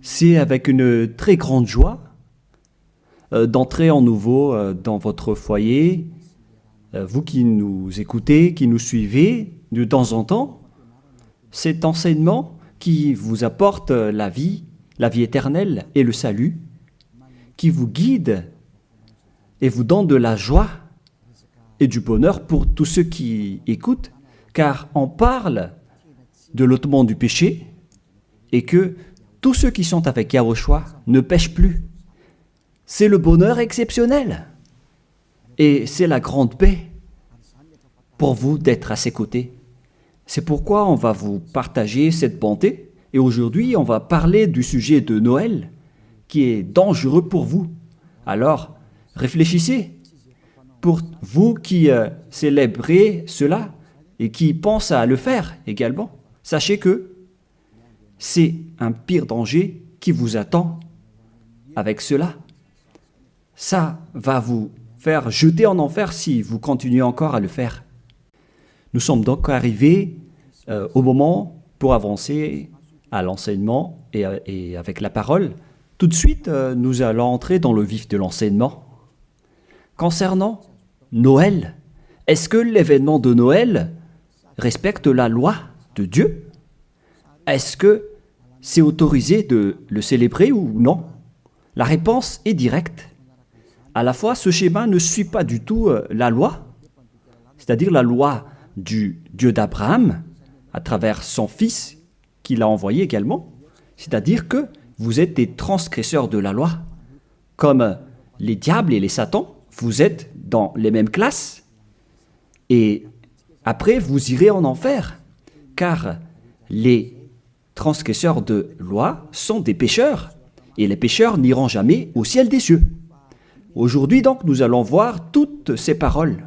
C'est avec une très grande joie d'entrer en nouveau dans votre foyer. Vous qui nous écoutez, qui nous suivez de temps en temps, cet enseignement qui vous apporte la vie éternelle et le salut, qui vous guide et vous donne de la joie et du bonheur pour tous ceux qui écoutent, car on parle de l'ôtement du péché et que tous ceux qui sont avec Yahushua ne pêchent plus. C'est le bonheur exceptionnel et c'est la grande paix pour vous d'être à ses côtés. C'est pourquoi on va vous partager cette bonté et aujourd'hui on va parler du sujet de Noël qui est dangereux pour vous. Alors, réfléchissez. Pour vous qui célébrez cela et qui pensent à le faire également, sachez que c'est un pire danger qui vous attend avec cela. Ça va vous faire jeter en enfer si vous continuez encore à le faire. Nous sommes donc arrivés au moment pour avancer à l'enseignement et avec la parole. Tout de suite, nous allons entrer dans le vif de l'enseignement. Concernant Noël, est-ce que l'événement de Noël respecte la loi de Dieu? Est-ce que c'est autorisé de le célébrer ou non? La réponse est directe. À la fois, ce schéma ne suit pas du tout la loi, c'est-à-dire la loi du Dieu d'Abraham, à travers son fils qu'il a envoyé également. C'est-à-dire que vous êtes des transgresseurs de la loi. Comme les diables et les satans, vous êtes dans les mêmes classes. Et après, vous irez en enfer, car les transgresseurs de loi sont des pécheurs, et les pécheurs n'iront jamais au ciel des cieux. Aujourd'hui, donc, nous allons voir toutes ces paroles.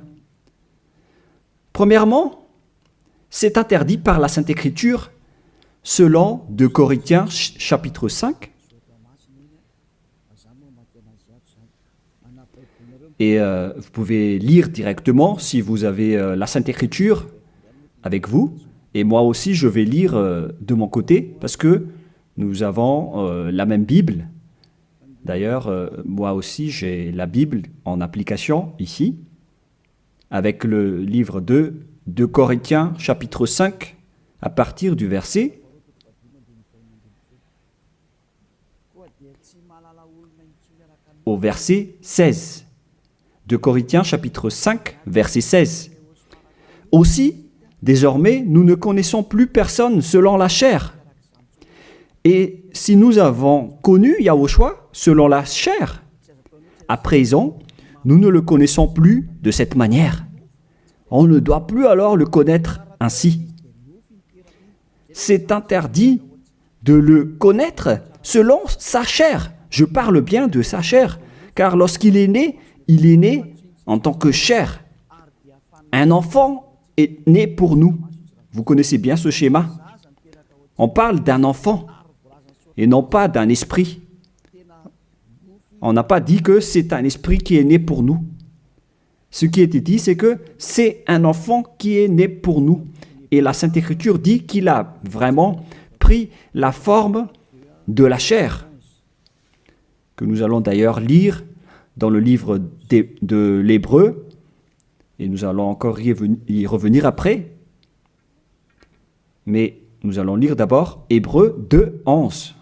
Premièrement, c'est interdit par la Sainte Écriture, selon 2 Corinthiens chapitre 5. Et vous pouvez lire directement si vous avez la Sainte Écriture avec vous. Et moi aussi, je vais lire de mon côté parce que nous avons la même Bible. D'ailleurs, moi aussi, j'ai la Bible en application ici, avec le livre 2 Corinthiens, chapitre 5, à partir du verset au verset 16. 2 Corinthiens, chapitre 5, verset 16. Aussi, désormais, nous ne connaissons plus personne selon la chair. Et si nous avons connu Yahushua selon la chair, à présent, nous ne le connaissons plus de cette manière. On ne doit plus alors le connaître ainsi. C'est interdit de le connaître selon sa chair. Je parle bien de sa chair, car lorsqu'il est né, il est né en tant que chair. Un enfant est né pour nous. Vous connaissez bien ce schéma. On parle d'un enfant et non pas d'un esprit. On n'a pas dit que c'est un esprit qui est né pour nous. Ce qui a été dit, c'est que c'est un enfant qui est né pour nous. Et la Sainte Écriture dit qu'il a vraiment pris la forme de la chair, que nous allons d'ailleurs lire dans le livre de l'Hébreu, et nous allons encore y revenir après. Mais nous allons lire d'abord Hébreu 2, 11.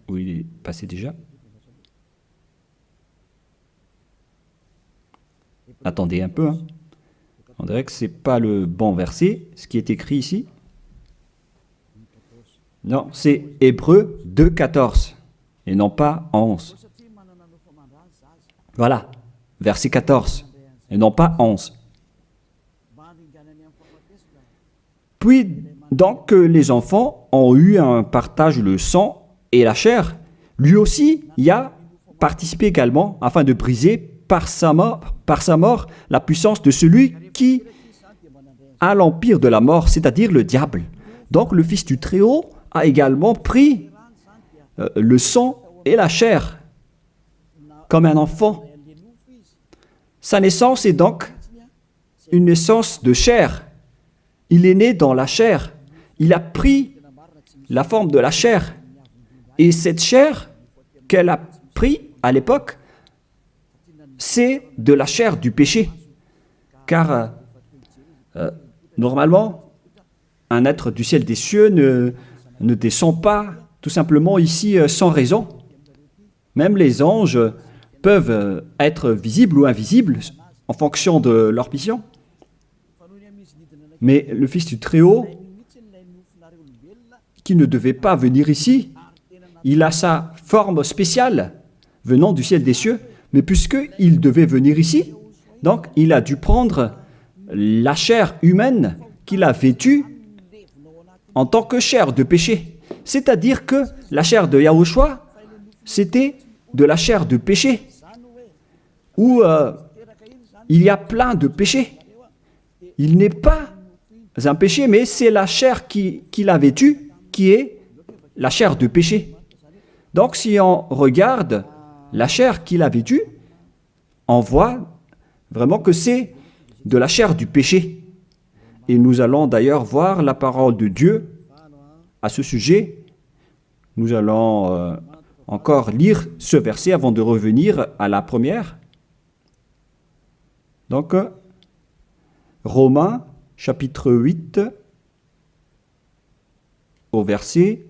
Oui, il est passé déjà. Attendez un peu. On dirait que ce n'est pas le bon verset, ce qui est écrit ici. Non, c'est Hébreu 2, 14 et non pas 11. Voilà, verset 14 et non pas 11. Puis, donc, les enfants ont eu un partage le sang et la chair. Lui aussi y a participé également afin de briser par sa mort la puissance de celui qui a l'empire de la mort, c'est-à-dire le diable. Donc, le Fils du Très-Haut a également pris le sang et la chair comme un enfant. Sa naissance est donc une naissance de chair. Il est né dans la chair. Il a pris la forme de la chair. Et cette chair qu'elle a pris à l'époque, c'est de la chair du péché. Car normalement, un être du ciel des cieux ne descend pas tout simplement ici sans raison. Même les anges peuvent être visibles ou invisibles en fonction de leur mission. Mais le Fils du Très-Haut, qui ne devait pas venir ici, il a sa forme spéciale venant du ciel des cieux, mais puisqu'il devait venir ici, donc il a dû prendre la chair humaine qu'il a vêtue en tant que chair de péché. C'est-à-dire que la chair de Yahushua, c'était de la chair de péché, où il y a plein de péchés. Il n'est pas un péché, mais c'est la chair qu'il a vêtue qui est la chair de péché. Donc si on regarde la chair qu'il a vêtue, on voit vraiment que c'est de la chair du péché. Et nous allons d'ailleurs voir la parole de Dieu à ce sujet. Nous allons encore lire ce verset avant de revenir à la première. Donc, Romains, chapitre 8, au verset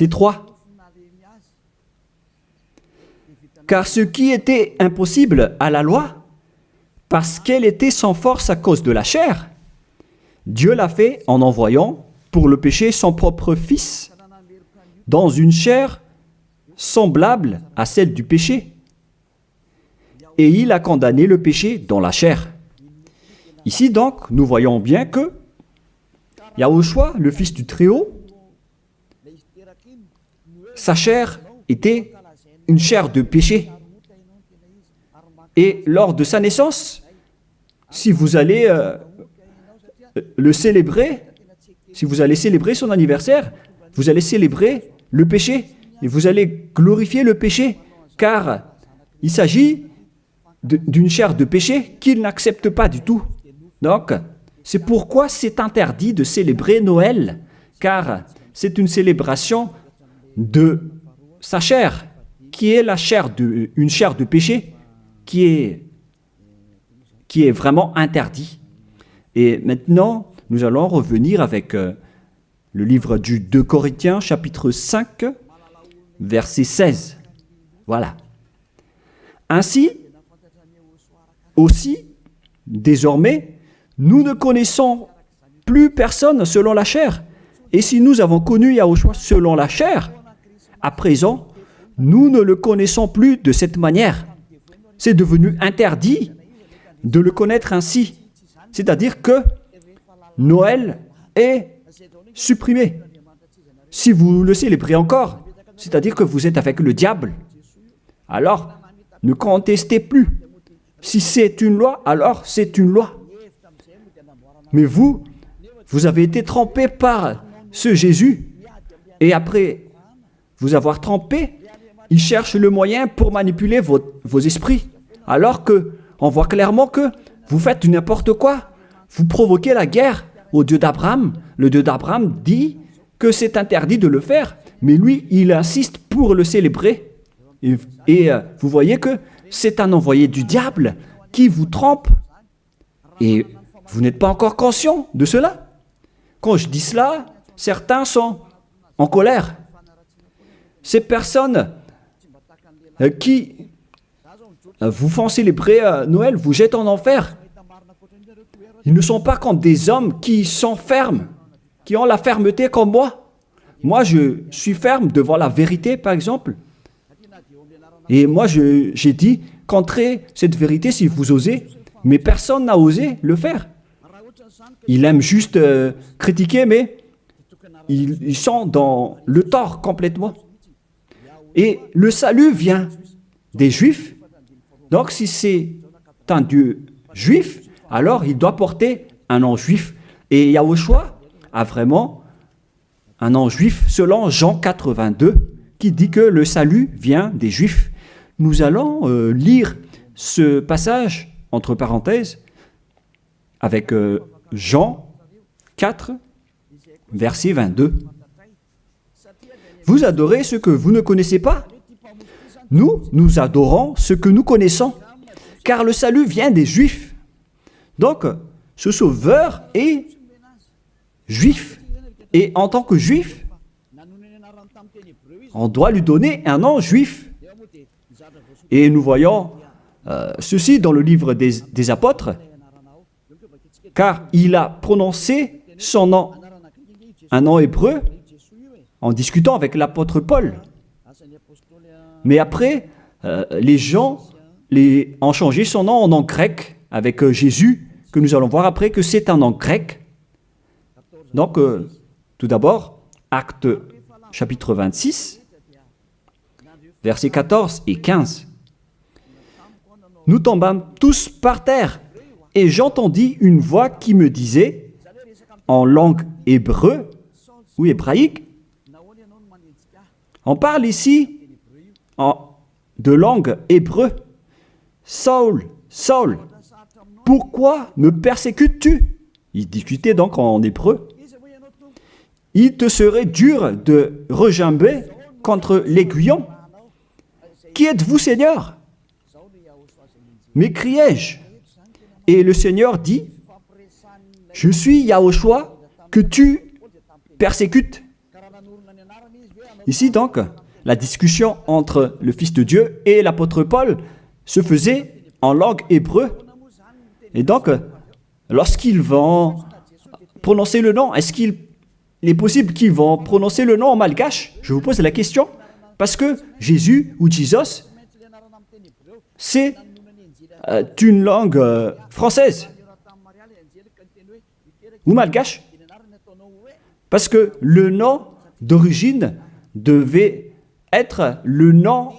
3. Car ce qui était impossible à la loi, parce qu'elle était sans force à cause de la chair, Dieu l'a fait en envoyant pour le péché son propre Fils, dans une chair semblable à celle du péché. Et il a condamné le péché dans la chair. Ici donc, nous voyons bien que Yahushua, le Fils du Très-Haut, sa chair était une chair de péché. Et lors de sa naissance, si vous allez le célébrer, si vous allez célébrer son anniversaire, vous allez célébrer le péché et vous allez glorifier le péché, car il s'agit d'une chair de péché qu'il n'accepte pas du tout. Donc, c'est pourquoi c'est interdit de célébrer Noël, car c'est une célébration de sa chair, qui est une chair de péché, qui est vraiment interdit. Et maintenant, nous allons revenir avec le livre du 2 Corinthiens, chapitre 5, verset 16. Voilà. Ainsi, aussi, désormais, nous ne connaissons plus personne selon la chair. Et si nous avons connu Yahushua selon la chair, à présent, nous ne le connaissons plus de cette manière. C'est devenu interdit de le connaître ainsi. C'est-à-dire que Noël est supprimé. Si vous le célébrez encore, c'est-à-dire que vous êtes avec le diable, alors ne contestez plus. Si c'est une loi, alors c'est une loi. Mais vous avez été trempé par ce Jésus. Et après vous avoir trempé, il cherche le moyen pour manipuler vos esprits. Alors qu'on voit clairement que vous faites du n'importe quoi. Vous provoquez la guerre au Dieu d'Abraham. Le Dieu d'Abraham dit que c'est interdit de le faire. Mais lui, il insiste pour le célébrer. Et vous voyez que c'est un envoyé du diable qui vous trompe. Et vous n'êtes pas encore conscient de cela. Quand je dis cela, certains sont en colère. Ces personnes qui vous font célébrer Noël vous jettent en enfer. Ils ne sont pas comme des hommes qui sont fermes, qui ont la fermeté comme moi. Moi, je suis ferme devant la vérité, par exemple. Et moi, j'ai dit, contrez cette vérité si vous osez, mais personne n'a osé le faire. Ils aiment juste critiquer, mais ils sont dans le tort complètement. Et le salut vient des Juifs. Donc, si c'est un Dieu juif, alors il doit porter un nom juif. Et Yahushua a vraiment un nom juif selon Jean 82, qui dit que le salut vient des Juifs. Nous allons lire ce passage, entre parenthèses, avec Jean 4, verset 22. Vous adorez ce que vous ne connaissez pas? Nous adorons ce que nous connaissons, car le salut vient des Juifs. Donc, ce Sauveur est juif. Et en tant que juif, on doit lui donner un nom juif. Et nous voyons ceci dans le livre des apôtres, car il a prononcé son nom, un nom hébreu, en discutant avec l'apôtre Paul. Mais après, les gens ont changé son nom en nom grec, avec Jésus, que nous allons voir après que c'est un nom grec. Donc, tout d'abord, Acte chapitre 26, versets 14 et 15. Nous tombâmes tous par terre, et j'entendis une voix qui me disait, en langue hébreu ou hébraïque, on parle ici de langue hébreu. Saul, Saul, pourquoi me persécutes-tu? Il discutait donc en hébreu. Il te serait dur de regimber contre l'aiguillon. Qui êtes-vous, Seigneur? M'écriai-je. Et le Seigneur dit, je suis Yahushua que tu persécutes. Ici donc, la discussion entre le Fils de Dieu et l'apôtre Paul se faisait en langue hébreu. Et donc, lorsqu'ils vont prononcer le nom, est-ce qu'il est possible qu'ils vont prononcer le nom en malgache? Je vous pose la question. Parce que Jésus ou Jesus, c'est une langue française ou malgache. Parce que le nom d'origine devait être le nom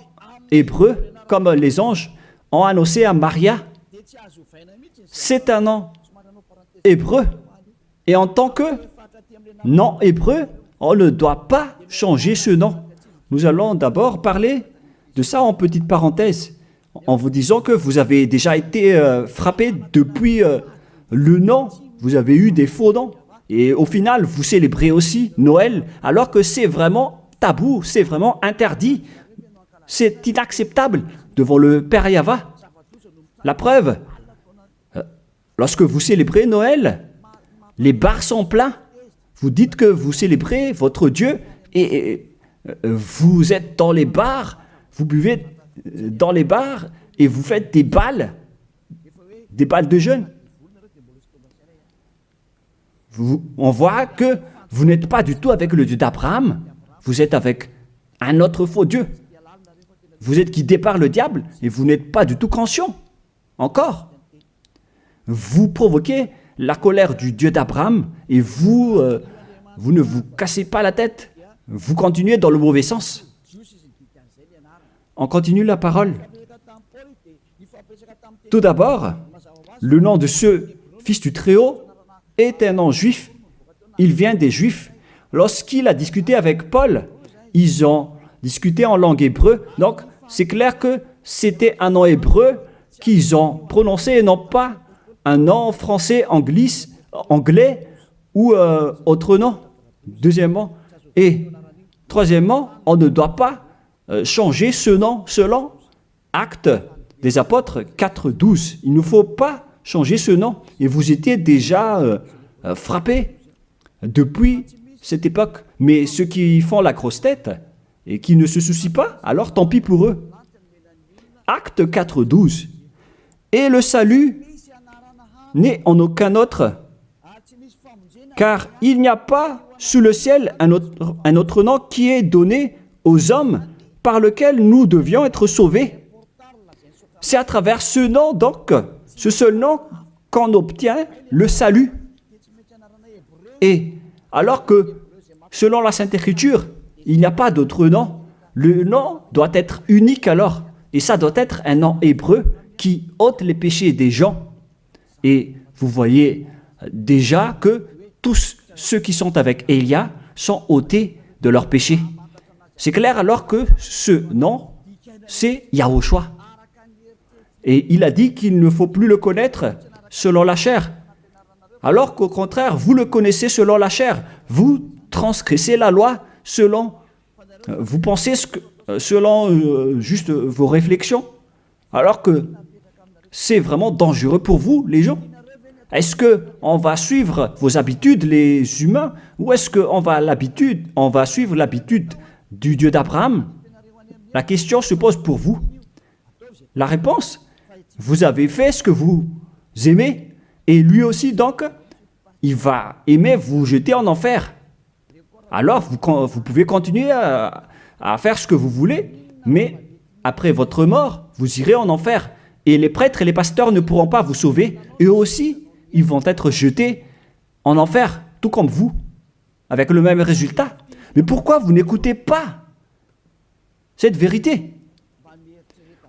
hébreu, comme les anges ont annoncé à Maria. C'est un nom hébreu. Et en tant que nom hébreu, on ne doit pas changer ce nom. Nous allons d'abord parler de ça en petite parenthèse, en vous disant que vous avez déjà été frappé depuis le nom. Vous avez eu des faux noms. Et au final, vous célébrez aussi Noël, alors que c'est vraiment tabou, c'est vraiment interdit. C'est inacceptable devant le Père Yahva. La preuve, lorsque vous célébrez Noël, les bars sont pleins. Vous dites que vous célébrez votre Dieu et vous êtes dans les bars, vous buvez dans les bars et vous faites des balles de jeûne. On voit que vous n'êtes pas du tout avec le Dieu d'Abraham, vous êtes avec un autre faux Dieu. Vous êtes guidé par le diable et vous n'êtes pas du tout conscient. Encore. Vous provoquez la colère du Dieu d'Abraham et vous ne vous cassez pas la tête. Vous continuez dans le mauvais sens. On continue la parole. Tout d'abord, le nom de ce Fils du Très-Haut est un nom juif. Il vient des Juifs. Lorsqu'il a discuté avec Paul, ils ont discuté en langue hébreu. Donc, c'est clair que c'était un nom hébreu qu'ils ont prononcé et non pas un nom français, anglais ou autre nom. Deuxièmement. Et troisièmement, on ne doit pas changer ce nom selon Actes des Apôtres 4.12. Il ne faut pas changer ce nom. Et vous étiez déjà frappés depuis cette époque. Mais ceux qui font la grosse tête et qui ne se soucient pas, alors tant pis pour eux. Acte 4.12. Et le salut n'est en aucun autre, car il n'y a pas sous le ciel un autre nom qui est donné aux hommes par lequel nous devions être sauvés. C'est à travers ce nom, donc, ce seul nom, qu'on obtient le salut. Et alors que, selon la Sainte Écriture, il n'y a pas d'autre nom, le nom doit être unique alors. Et ça doit être un nom hébreu qui ôte les péchés des gens. Et vous voyez déjà que tous ceux qui sont avec Élia sont ôtés de leurs péchés. C'est clair alors que ce nom, c'est Yahushua. Et il a dit qu'il ne faut plus le connaître selon la chair. Alors qu'au contraire, vous le connaissez selon la chair. Vous transgressez la loi selon, vous pensez selon juste vos réflexions. Alors que c'est vraiment dangereux pour vous, les gens. Est-ce qu'on va suivre vos habitudes, les humains, ou est-ce qu'on va suivre l'habitude du Dieu d'Abraham? La question se pose pour vous. La réponse, vous avez fait ce que vous aimez, et lui aussi, donc, il va aimer vous jeter en enfer. Alors, vous pouvez continuer à faire ce que vous voulez, mais après votre mort, vous irez en enfer. Et les prêtres et les pasteurs ne pourront pas vous sauver. Eux aussi, ils vont être jetés en enfer, tout comme vous, avec le même résultat. Mais pourquoi vous n'écoutez pas cette vérité?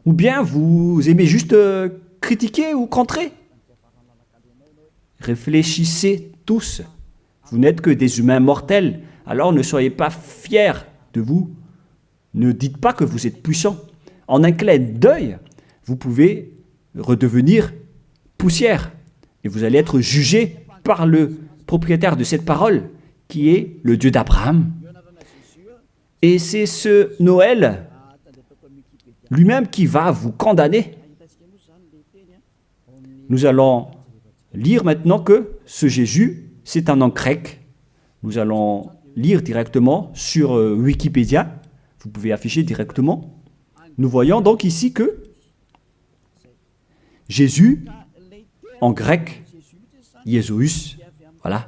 Ou bien vous aimez juste critiquer ou contrer? Réfléchissez tous. Vous n'êtes que des humains mortels, alors ne soyez pas fiers de vous. Ne dites pas que vous êtes puissants. En un clin d'œil, vous pouvez redevenir poussière. Et vous allez être jugé par le propriétaire de cette parole, qui est le Dieu d'Abraham. Et c'est ce Noël lui-même qui va vous condamner. Nous allons lire maintenant que ce Jésus, c'est un nom grec. Nous allons lire directement sur Wikipédia. Vous pouvez afficher directement. Nous voyons donc ici que Jésus, en grec, Jésus, voilà.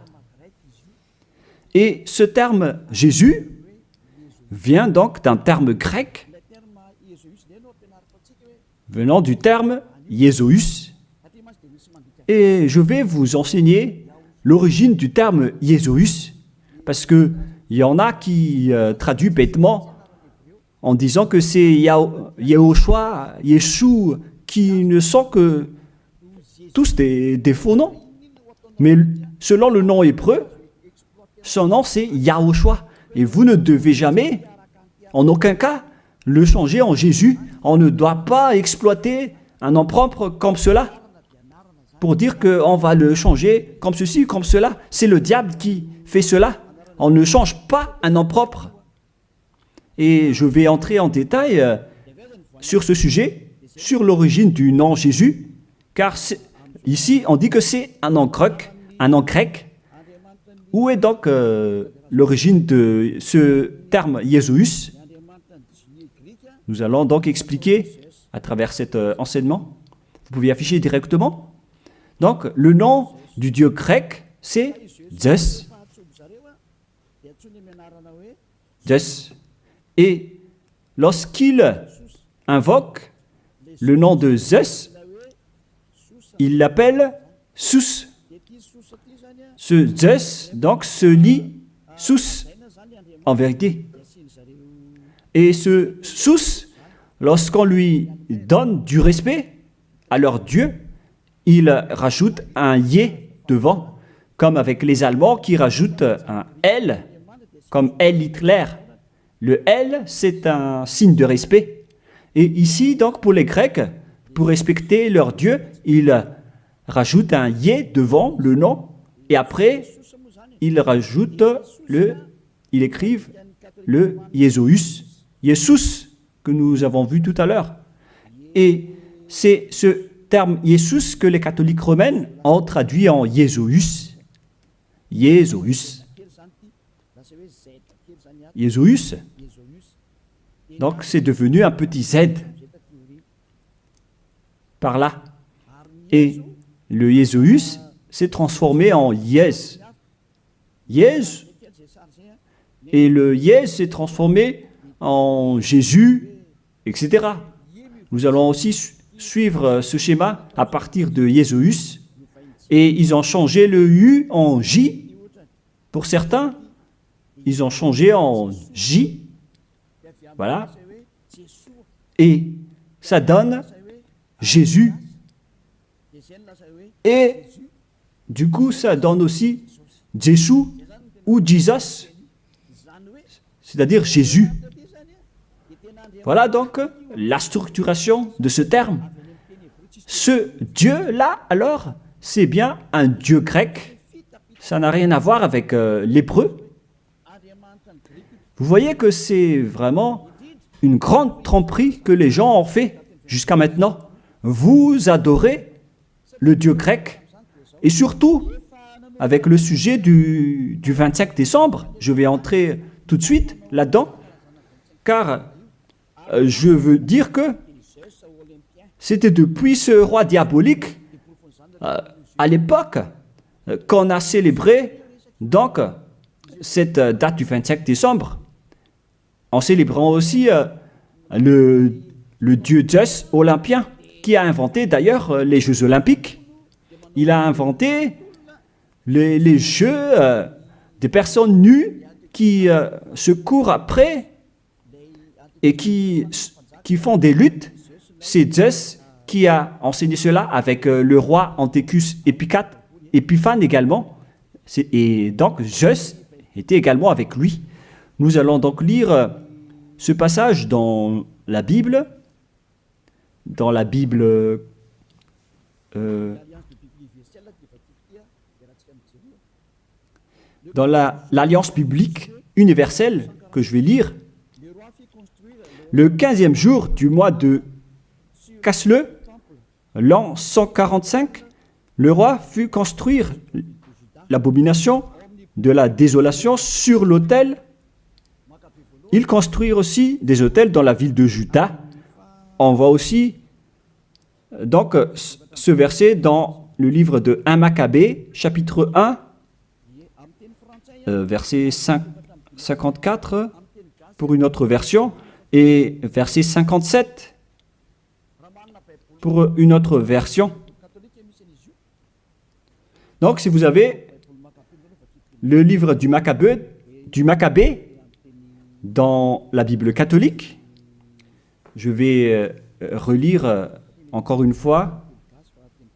Et ce terme Jésus vient donc d'un terme grec venant du terme Jésus. Et je vais vous enseigner l'origine du terme Jésus, parce qu'il y en a qui traduisent bêtement en disant que c'est Yahushua, Yeshua, qui ne sont que tous des faux noms. Mais selon le nom hébreu, son nom c'est Yahushua. Et vous ne devez jamais, en aucun cas, le changer en Jésus. On ne doit pas exploiter un nom propre comme cela pour dire qu'on va le changer comme ceci, comme cela. C'est le diable qui fait cela. On ne change pas un nom propre. Et je vais entrer en détail sur ce sujet, sur l'origine du nom Jésus, car ici on dit que c'est un nom grec. Où est donc l'origine de ce terme Jésus? Nous allons donc expliquer à travers cet enseignement. Vous pouvez afficher directement. Donc, le nom du Dieu grec, c'est Zeus. Zeus. Et lorsqu'il invoque le nom de Zeus, il l'appelle Sus. Ce Zeus, donc, se lit Sus, en vérité. Et ce Sus, lorsqu'on lui donne du respect à leur Dieu, il rajoute un Yé devant, comme avec les Allemands qui rajoutent un L, comme L Hitler. Le L, c'est un signe de respect. Et ici, donc, pour les Grecs, pour respecter leur Dieu, ils rajoutent un Yé devant le nom, et après, ils écrivent le Jésus, Jésus, que nous avons vu tout à l'heure. Et c'est ce terme Jésus que les catholiques romains ont traduit en Jésus. Jésus. Jésus. Donc c'est devenu un petit Z par là. Et le Jésus s'est transformé en Yes. Yes. Et le Yes s'est transformé en Jésus, etc. Nous allons aussi suivre ce schéma à partir de Jésus. Et ils ont changé le U en J. Pour certains, ils ont changé en J. Voilà. Et ça donne Jésus. Et du coup, ça donne aussi Jésus ou Jesus, c'est-à-dire Jésus. Voilà donc la structuration de ce terme. Ce Dieu-là, alors, c'est bien un Dieu grec. Ça n'a rien à voir avec l'hébreu. Vous voyez que c'est vraiment une grande tromperie que les gens ont fait jusqu'à maintenant. Vous adorez le Dieu grec. Et surtout, avec le sujet du 25 décembre, je vais entrer tout de suite là-dedans, car je veux dire que c'était depuis ce roi diabolique, à l'époque, qu'on a célébré donc cette date du 25 décembre, en célébrant aussi le dieu Zeus olympien, qui a inventé d'ailleurs les Jeux olympiques. Il a inventé les jeux des personnes nues qui se courent après et qui font des luttes. C'est Zeus qui a enseigné cela avec le roi Antiochus Épiphane également. Et donc Zeus était également avec lui. Nous allons donc lire ce passage dans la Bible, dans l'Alliance biblique universelle que je vais lire. Le 15e jour du mois de Casleu, l'an 145, le roi fit construire l'abomination de la désolation sur l'autel. Il construit aussi des autels dans la ville de Juda. On voit aussi donc ce verset dans le livre de 1 Maccabée, chapitre 1, verset 54 pour une autre version, et verset 57 pour une autre version. Donc, si vous avez le livre du Maccabée dans la Bible catholique, je vais relire encore une fois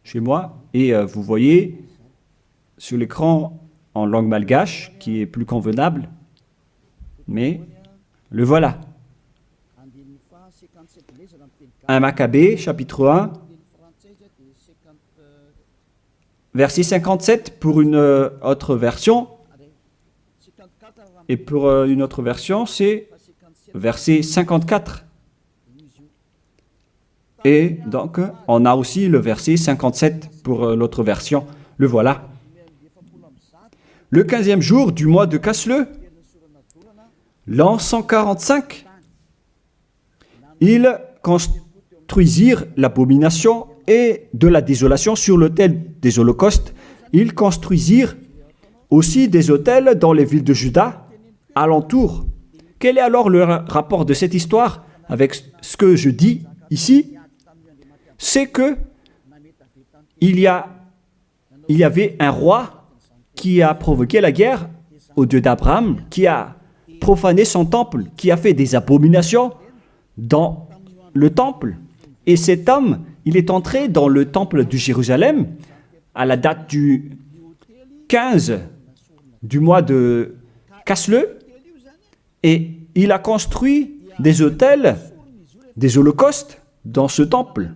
chez moi, et vous voyez sur l'écran en langue malgache, qui est plus convenable, mais le voilà. 1 Maccabée, chapitre 1, verset 57 pour une autre version, et pour une autre version, c'est verset 54. Et donc, on a aussi le verset 57 pour l'autre version. Le voilà. Le 15e jour du mois de Casleu, l'an 145, ils construisirent l'abomination et de la désolation sur l'autel des holocaustes. Ils construisirent aussi des autels dans les villes de Juda, alentour. Quel est alors le rapport de cette histoire avec ce que je dis ici? C'est que il y avait un roi qui a provoqué la guerre au Dieu d'Abraham, qui a profané son temple, qui a fait des abominations dans le temple. Et cet homme, il est entré dans le temple de Jérusalem à la date du 15 du mois de Casleu, et il a construit des autels, des holocaustes dans ce temple.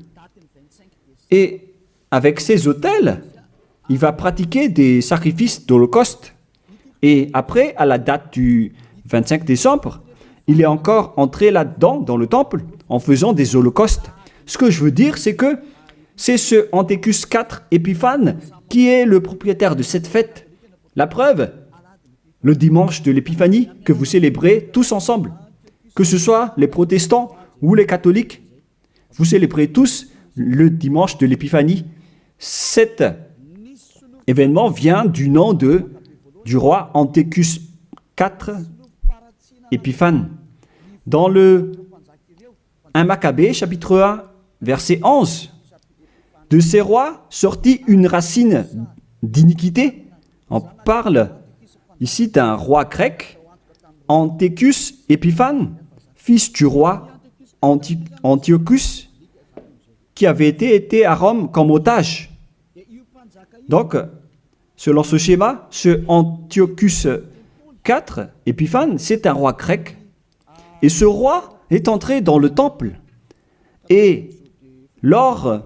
Et avec ces autels, il va pratiquer des sacrifices d'holocauste. Et après, à la date du 25 décembre, il est encore entré là-dedans, dans le temple, en faisant des holocaustes. Ce que je veux dire, c'est que c'est ce Antiochus IV Épiphane qui est le propriétaire de cette fête. La preuve, le dimanche de l'Épiphanie que vous célébrez tous ensemble, que ce soit les protestants ou les catholiques, vous célébrez tous le dimanche de l'Épiphanie. Cet événement vient du nom du roi Antiochus IV Épiphane. Dans le 1 Maccabée, chapitre 1, verset 11, « De ces rois sortit une racine d'iniquité ». On parle ici d'un roi grec, Antiochus Épiphane, fils du roi Antiochus, qui avait été à Rome comme otage. Donc, selon ce schéma, ce Antiochus IV, Épiphane, c'est un roi grec. Et ce roi est entré dans le temple. Et lors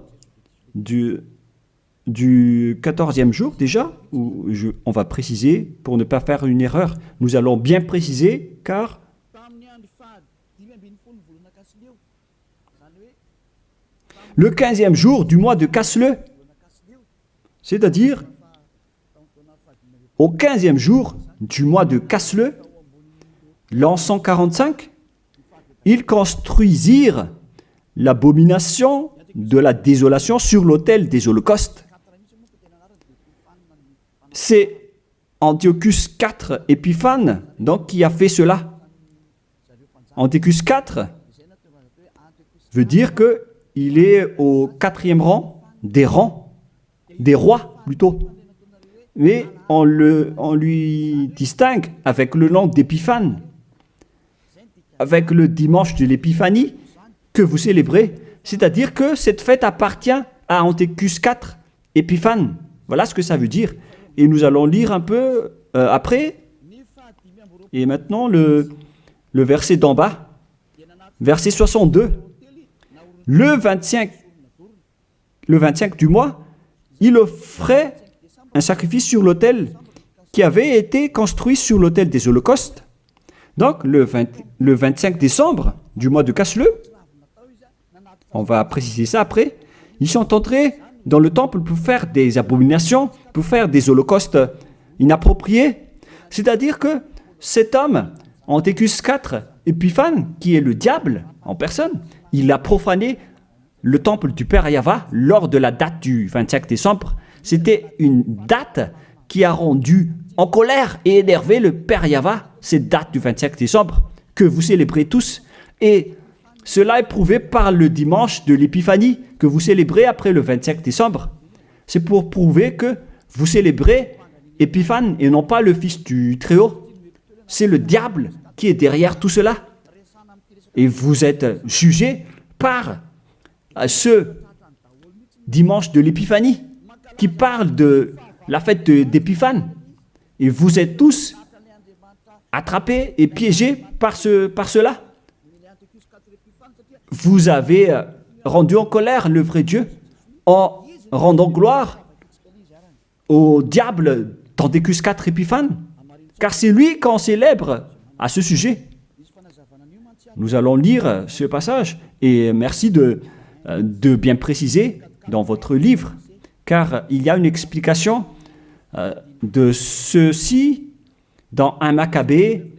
du 14e jour déjà, où on va préciser, pour ne pas faire une erreur, nous allons bien préciser, car le 15e jour du mois de Casleu, c'est-à-dire au 15e jour du mois de Casleu, l'an 145, ils construisirent l'abomination de la désolation sur l'autel des holocaustes. C'est Antiochus IV Épiphane donc, qui a fait cela. Antiochus IV veut dire qu'il est au 4e rang, des rois plutôt. Mais on lui distingue avec le nom d'Épiphane, avec le dimanche de l'Épiphanie que vous célébrez. C'est-à-dire que cette fête appartient à Antiochus IV Épiphane. Voilà ce que ça veut dire. Et nous allons lire un peu après. Et maintenant, le verset d'en bas, verset 62. Le 25 du mois, il offrait un sacrifice sur l'autel qui avait été construit sur l'autel des holocaustes. Donc, le 25 décembre du mois de Casleu, on va préciser ça après, ils sont entrés dans le temple pour faire des abominations, pour faire des holocaustes inappropriés. C'est-à-dire que cet homme, Antiochus IV Épiphane, qui est le diable en personne, il a profané le temple du Père Yahva lors de la date du 25 décembre. C'était une date qui a rendu en colère et énervé le Père Yahva, cette date du 25 décembre, que vous célébrez tous. Et cela est prouvé par le dimanche de l'Épiphanie que vous célébrez après le 25 décembre. C'est pour prouver que vous célébrez Épiphane et non pas le Fils du Très-Haut. C'est le diable qui est derrière tout cela. Et vous êtes jugés par ce dimanche de l'Épiphanie qui parle de la fête d'Épiphane. Et vous êtes tous attrapés et piégés par cela. Vous avez rendu en colère le vrai Dieu en rendant gloire au diable d'Antiochus IV Épiphane, car c'est lui qu'on célèbre à ce sujet. Nous allons lire ce passage et merci de bien préciser dans votre livre, car il y a une explication de ceci dans 1 Maccabée,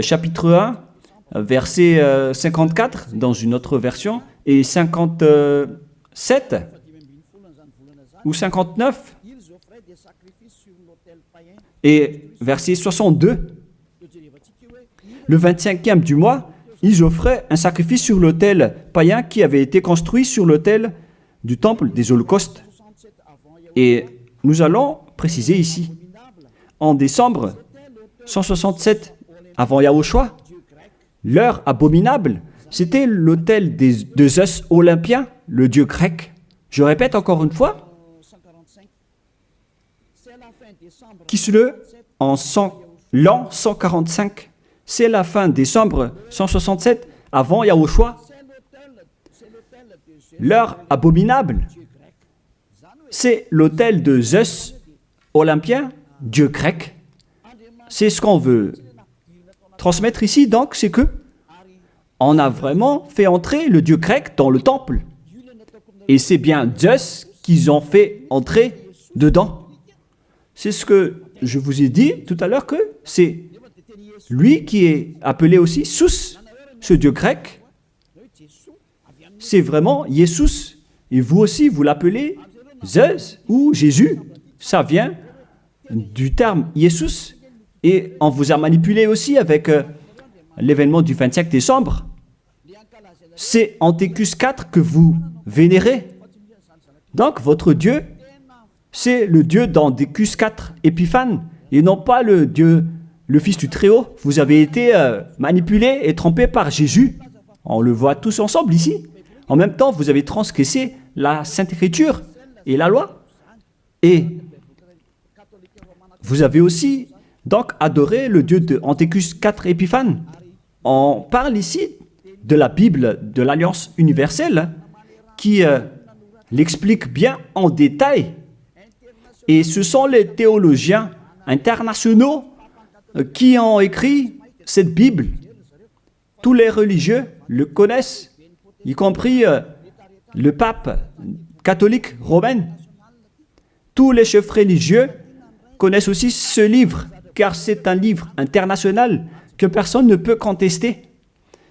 chapitre 1, verset 54 dans une autre version, et 57 ou 59, et verset 62. Le 25e du mois, ils offraient un sacrifice sur l'autel païen qui avait été construit sur l'autel du temple des holocaustes. Et nous allons préciser ici, en décembre 167 avant Yahushua, l'heure abominable, c'était l'autel de Zeus Olympien, le dieu grec. Je répète encore une fois, Kislev en l'an 145, c'est la fin décembre 167 avant Yahushua. L'heure abominable, c'est l'autel de Zeus Olympien, dieu grec. C'est ce qu'on veut transmettre ici, donc, c'est que on a vraiment fait entrer le dieu grec dans le temple. Et c'est bien Zeus qu'ils ont fait entrer dedans. C'est ce que je vous ai dit tout à l'heure, que c'est lui qui est appelé aussi Sus, ce dieu grec. C'est vraiment Jesus. Et vous aussi, vous l'appelez Zeus ou Jésus. Ça vient du terme Jesus. Et on vous a manipulé aussi avec l'événement du 25 décembre. C'est Antiochus IV que vous vénérez. Donc, votre Dieu, c'est le Dieu d'Antiochus IV Épiphane, et non pas le Dieu, le Fils du Très-Haut. Vous avez été manipulé et trompé par Jésus. On le voit tous ensemble ici. En même temps, vous avez transgressé la Sainte Écriture et la loi. Et vous avez aussi donc adoré le Dieu de Antiochus IV Épiphanes. On parle ici de la Bible de l'Alliance universelle qui l'explique bien en détail. Et ce sont les théologiens internationaux qui ont écrit cette Bible. Tous les religieux le connaissent, y compris le pape catholique romain. Tous les chefs religieux connaissent aussi ce livre, car c'est un livre international que personne ne peut contester.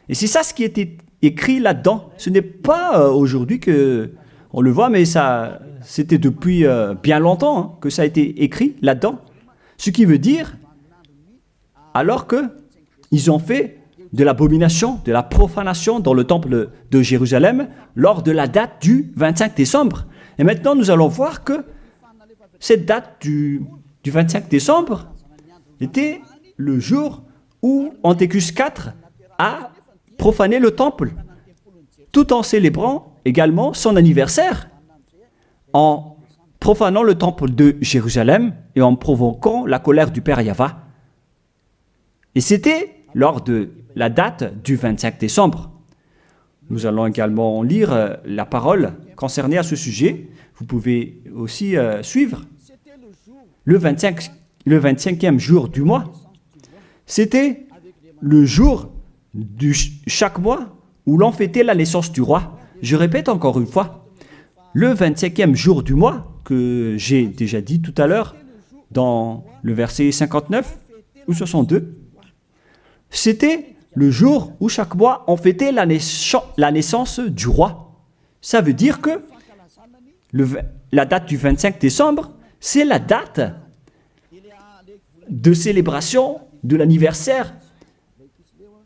Et c'est ça ce qui était écrit là-dedans. Ce n'est pas aujourd'hui que on le voit, mais ça, c'était depuis bien longtemps hein, que ça a été écrit là-dedans. Ce qui veut dire, alors qu'ils ont fait de l'abomination, de la profanation dans le temple de Jérusalem lors de la date du 25 décembre. Et maintenant, nous allons voir que cette date du 25 décembre était le jour où Antiochus IV a profané le temple, tout en célébrant également son anniversaire, en profanant le temple de Jérusalem et en provoquant la colère du Père Yahva. Et c'était lors de la date du 25 décembre. Nous allons également lire la parole concernée à ce sujet. Vous pouvez aussi suivre. Le 25e jour du mois, c'était le jour de chaque mois où l'on fêtait la naissance du roi. Je répète encore une fois, le 25e jour du mois, que j'ai déjà dit tout à l'heure, dans le verset 59 ou 62, c'était le jour où chaque mois on fêtait la naissance du roi. Ça veut dire que la date du 25 décembre, c'est la date de célébration de l'anniversaire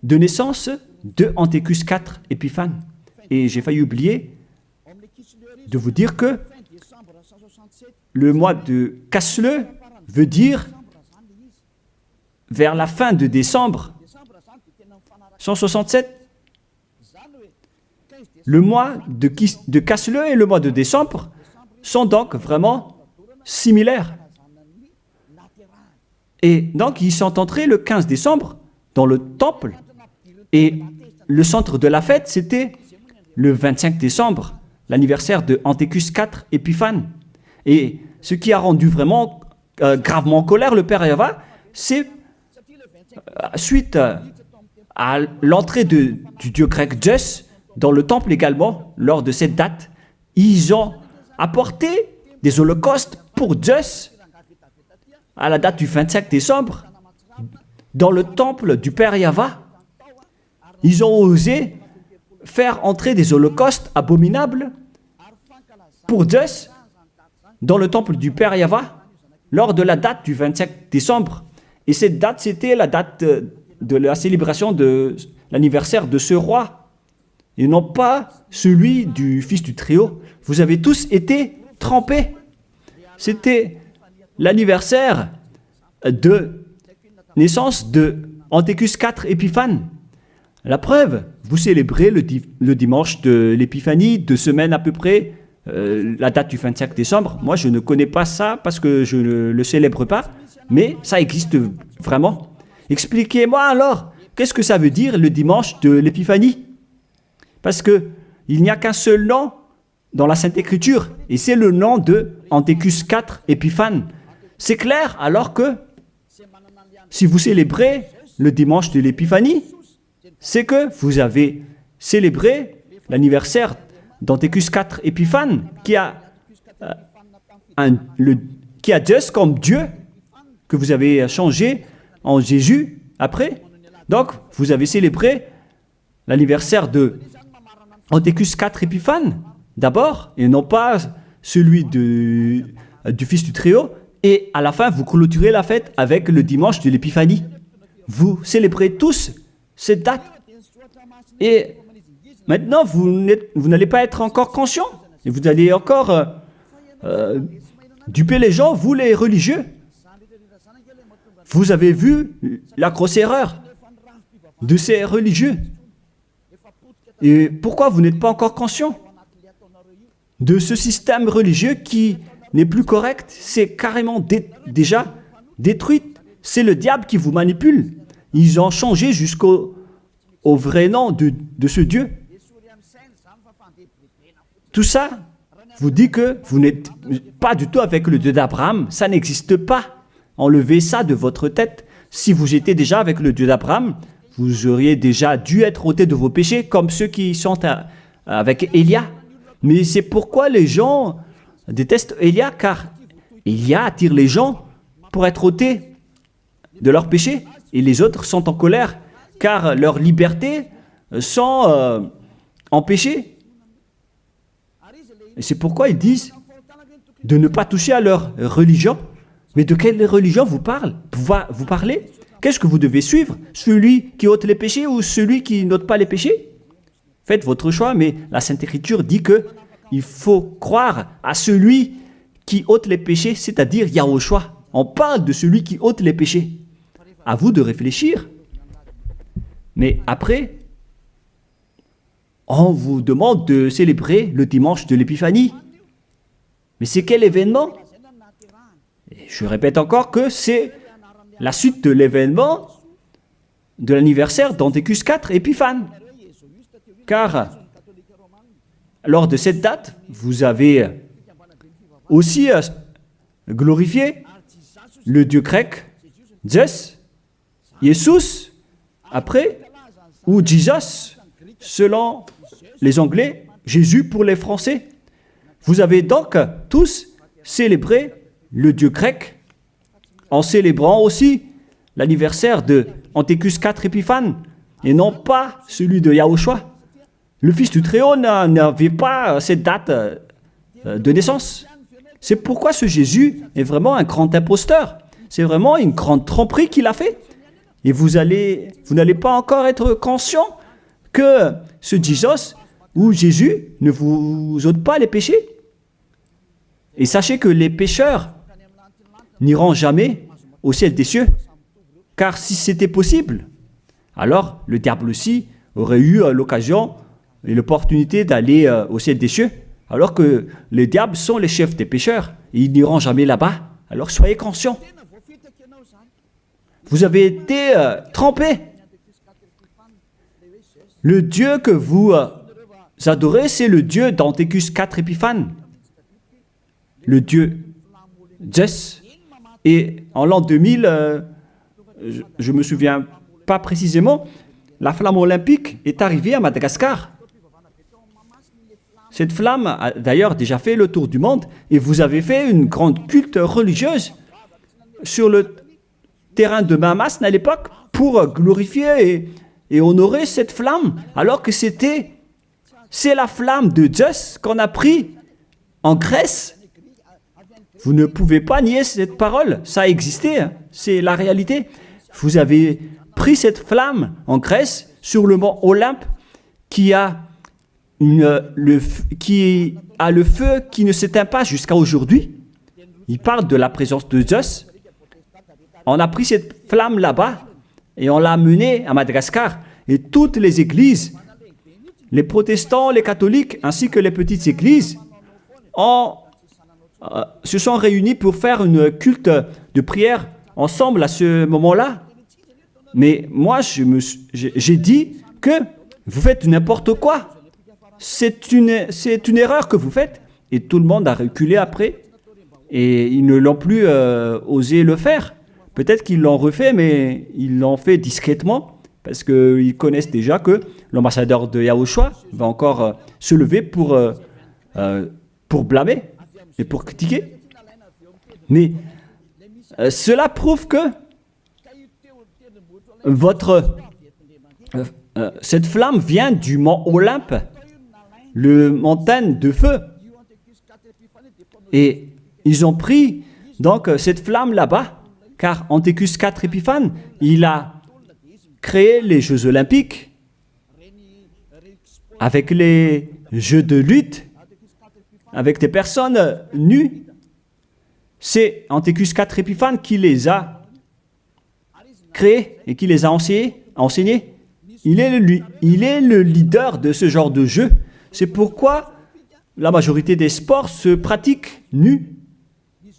de naissance de Antiochus IV Épiphanes. Et j'ai failli oublier de vous dire que le mois de Casle veut dire vers la fin de décembre 167. Le mois de Casle et le mois de décembre sont donc vraiment similaires. Et donc, ils sont entrés le 15 décembre dans le temple. Et le centre de la fête, c'était le 25 décembre, l'anniversaire de Antiochus IV Épiphanes. Et ce qui a rendu vraiment gravement en colère le Père Yahva, c'est suite à l'entrée du dieu grec Zeus dans le temple également, lors de cette date, ils ont apporté des holocaustes pour Zeus à la date du 25 décembre dans le temple du Père Yahva. Ils ont osé faire entrer des holocaustes abominables pour Zeus dans le temple du Père Yahva lors de la date du 25 décembre. Et cette date, c'était la date de la célébration de l'anniversaire de ce roi, et non pas celui du fils du Très-Haut. Vous avez tous été trempés. C'était l'anniversaire de naissance de Antiochus IV Épiphanes. La preuve, vous célébrez le dimanche de l'Épiphanie, 2 semaines à peu près, la date du 25 décembre. Moi, je ne connais pas ça parce que je ne le célèbre pas, mais ça existe vraiment. Expliquez-moi alors, qu'est-ce que ça veut dire le dimanche de l'Épiphanie? Parce qu'il n'y a qu'un seul nom dans la Sainte Écriture, et c'est le nom de Antiochus IV Épiphanes. C'est clair alors que si vous célébrez le dimanche de l'Épiphanie, c'est que vous avez célébré l'anniversaire d'Antiochus IV Épiphanes, qui a Zeus comme Dieu, que vous avez changé en Jésus après. Donc, vous avez célébré l'anniversaire de Antiochus IV Épiphanes d'abord, et non pas celui du Fils du Très-Haut. Et à la fin, vous clôturez la fête avec le dimanche de l'Épiphanie. Vous célébrez tous cette date. Et maintenant, vous n'allez pas être encore conscient. Et vous allez encore duper les gens, vous les religieux. Vous avez vu la grosse erreur de ces religieux. Et pourquoi vous n'êtes pas encore conscient? de ce système religieux qui n'est plus correct. C'est carrément déjà détruit. C'est le diable qui vous manipule. Ils ont changé jusqu'au vrai nom de ce Dieu. Tout ça vous dit que vous n'êtes pas du tout avec le Dieu d'Abraham. Ça n'existe pas. Enlevez ça de votre tête. Si vous étiez déjà avec le Dieu d'Abraham, vous auriez déjà dû être ôté de vos péchés, comme ceux qui sont avec Élia. Mais c'est pourquoi les gens détestent Élia, car Élia attire les gens pour être ôtés de leurs péchés. Et les autres sont en colère, car leur liberté sont empêchées. Et c'est pourquoi ils disent de ne pas toucher à leur religion. Mais de quelle religion vous parlez? Qu'est-ce que vous devez suivre? Celui qui ôte les péchés ou celui qui n'ôte pas les péchés? Faites votre choix, mais la Sainte Écriture dit que il faut croire à celui qui ôte les péchés, c'est-à-dire Yahushua. On parle de celui qui ôte les péchés. À vous de réfléchir. Mais après, on vous demande de célébrer le dimanche de l'Épiphanie. Mais c'est quel événement? Et je répète encore que c'est la suite de l'événement de l'anniversaire d'Antiochus IV Épiphane. Car lors de cette date, vous avez aussi glorifié le dieu grec Zeus, Jesus, après, ou Jesus, selon les Anglais, Jésus pour les Français. Vous avez donc tous célébré le dieu grec en célébrant aussi l'anniversaire de Antiochus IV Épiphane et non pas celui de Yahushua. Le Fils du Très-Haut n'avait pas cette date de naissance. C'est pourquoi ce Jésus est vraiment un grand imposteur. C'est vraiment une grande tromperie qu'il a fait. Et vous n'allez pas encore être conscient que ce Jesus ou Jésus ne vous ôte pas les péchés. Et sachez que les pécheurs n'iront jamais au ciel des cieux. Car si c'était possible, alors le diable aussi aurait eu l'occasion et l'opportunité d'aller au ciel des cieux, alors que les diables sont les chefs des pécheurs et ils n'iront jamais là-bas. Alors soyez conscients. Vous avez été trompés. Le Dieu que vous adorez, c'est le Dieu d'Antiochus IV Épiphane, le Dieu Zeus. Et en l'an 2000, je ne me souviens pas précisément, la flamme olympique est arrivée à Madagascar. Cette flamme a d'ailleurs déjà fait le tour du monde et vous avez fait une grande culte religieuse sur le terrain de Mahamasne à l'époque pour glorifier et honorer cette flamme, alors que c'est la flamme de Zeus qu'on a pris en Grèce. Vous ne pouvez pas nier cette parole, ça a existé, hein. C'est la réalité. Vous avez pris cette flamme en Grèce sur le mont Olympe qui a le feu qui ne s'éteint pas jusqu'à aujourd'hui. Il parle de la présence de Zeus. On a pris cette flamme là-bas et on l'a amenée à Madagascar. Et toutes les églises, les protestants, les catholiques, ainsi que les petites églises, se sont réunis pour faire une culte de prière ensemble à ce moment-là. Mais moi, j'ai dit que vous faites n'importe quoi. C'est une erreur que vous faites. Et tout le monde a reculé après. Et ils ne l'ont plus osé le faire. Peut-être qu'ils l'ont refait, mais ils l'ont fait discrètement. Parce qu'ils connaissent déjà que l'ambassadeur de Yahushua va encore se lever pour blâmer et pour critiquer. Mais cela prouve que cette flamme vient du mont Olympe, le montagne de feu. Et ils ont pris donc cette flamme là-bas, car Antiochus IV Épiphane, il a créé les Jeux Olympiques avec les jeux de lutte, avec des personnes nues. C'est Antiochus IV Épiphane qui les a créés et qui les a enseignés. Il est le leader de ce genre de jeu. C'est pourquoi la majorité des sports se pratiquent nus,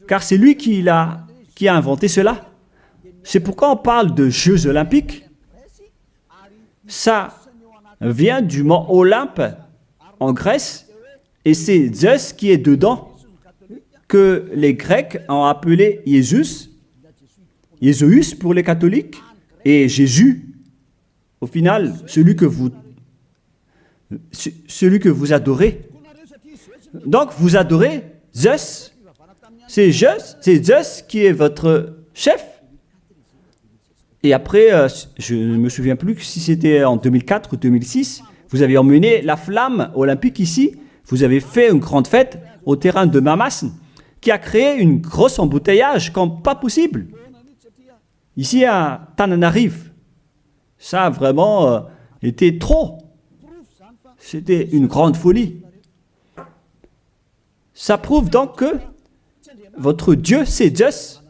car c'est lui qui a inventé cela. C'est pourquoi on parle de Jeux olympiques. Ça vient du mont Olympe en Grèce, et c'est Zeus qui est dedans, que les Grecs ont appelé Jésus, Jésus pour les catholiques, et Jésus, au final, celui que vous adorez. Donc, vous adorez Zeus. C'est Zeus qui est votre chef. Et après, je ne me souviens plus si c'était en 2004 ou 2006, vous avez emmené la flamme olympique ici. Vous avez fait une grande fête au terrain de Mamas, qui a créé une grosse embouteillage comme pas possible. Ici à Tananarive, ça a vraiment été trop. C'était une grande folie. Ça prouve donc que votre Dieu, c'est Zeus.